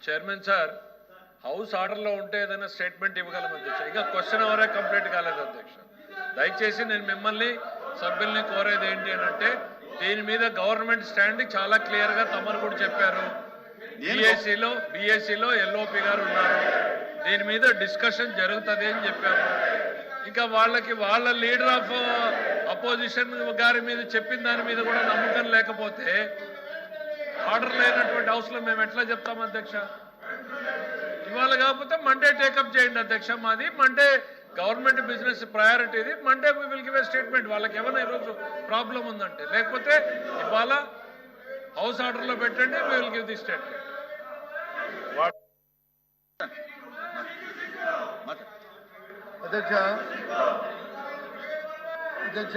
Chairman sir house ఆర్డర్లో ఉంటే ఏదైనా స్టేట్మెంట్ ఇవ్వగలం అధ్యక్ష. ఇంకా క్వశ్చన్ అవరే కంప్లీట్ కాలేదు అధ్యక్ష. దయచేసి నేను మిమ్మల్ని సభ్యుల్ని కోరేది ఏంటి అని అంటే దీని మీద గవర్నమెంట్ స్టాండ్ చాలా క్లియర్గా తమరు కూడా చెప్పారు. బీఎస్సీలో ఎల్ఓపి గారు ఉన్నారు, దీని మీద డిస్కషన్ జరుగుతుంది అని చెప్పారు. ఇంకా వాళ్ళ లీడర్ ఆఫ్ అపోజిషన్ గారి మీద చెప్పిన దాని మీద కూడా నమ్మకం లేకపోతే ఆర్డర్ లేనటువంటి హౌస్లో మేము ఎట్లా చెప్తాం అధ్యక్ష? ఇవాళ కాకపోతే మండే టేకప్ చేయండి అధ్యక్ష. మాది మండే గవర్నమెంట్ బిజినెస్ ప్రయారిటీది. Monday we will give a statement. వాళ్ళకి ఏమైనా ఈరోజు ప్రాబ్లం ఉందంటే, లేకపోతే ఇవాళ హౌస్ ఆర్డర్లో పెట్టండి, we will give the statement. అధ్యక్ష అధ్యక్ష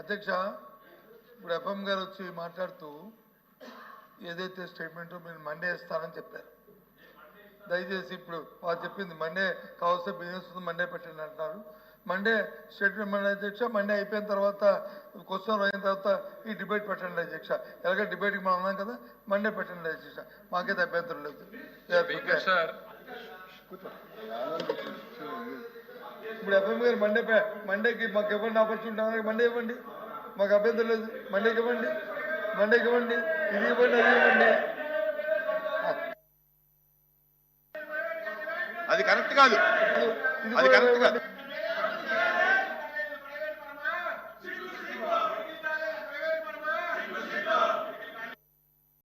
అధ్యక్ష ఇప్పుడు ఎఫ్ఎం గారు వచ్చి మాట్లాడుతూ ఏదైతే స్టేట్మెంట్ మీరు మండే ఇస్తానని చెప్పారు. దయచేసి ఇప్పుడు వాళ్ళు చెప్పింది మండే కావాల్సిన బిజినెస్ మండే పెట్టండి అంటున్నారు. మండే స్టేట్మెంట్ మండే అధ్యక్ష. మండే అయిపోయిన తర్వాత క్వశ్చన్ అయిన తర్వాత ఈ డిబేట్ పెట్టండి అధ్యక్ష. ఎలాగ డిబేట్కి మనం అన్నాం కదా, మండే పెట్టండి అధ్యక్ష. మాకైతే అభ్యంతరం లేదు. ఇప్పుడు ఎఫ్ఎం గారు మండేకి మాకు ఇవ్వండి, ఆపర్చునిటీ మండే ఇవ్వండి, మాకు అభ్యంతరం లేదు. మండేకి ఇవ్వండి, ఇది ఇవ్వండి, అది ఇవ్వండి. అది కరెక్ట్ కాదు, అది కరెక్ట్ కాదు.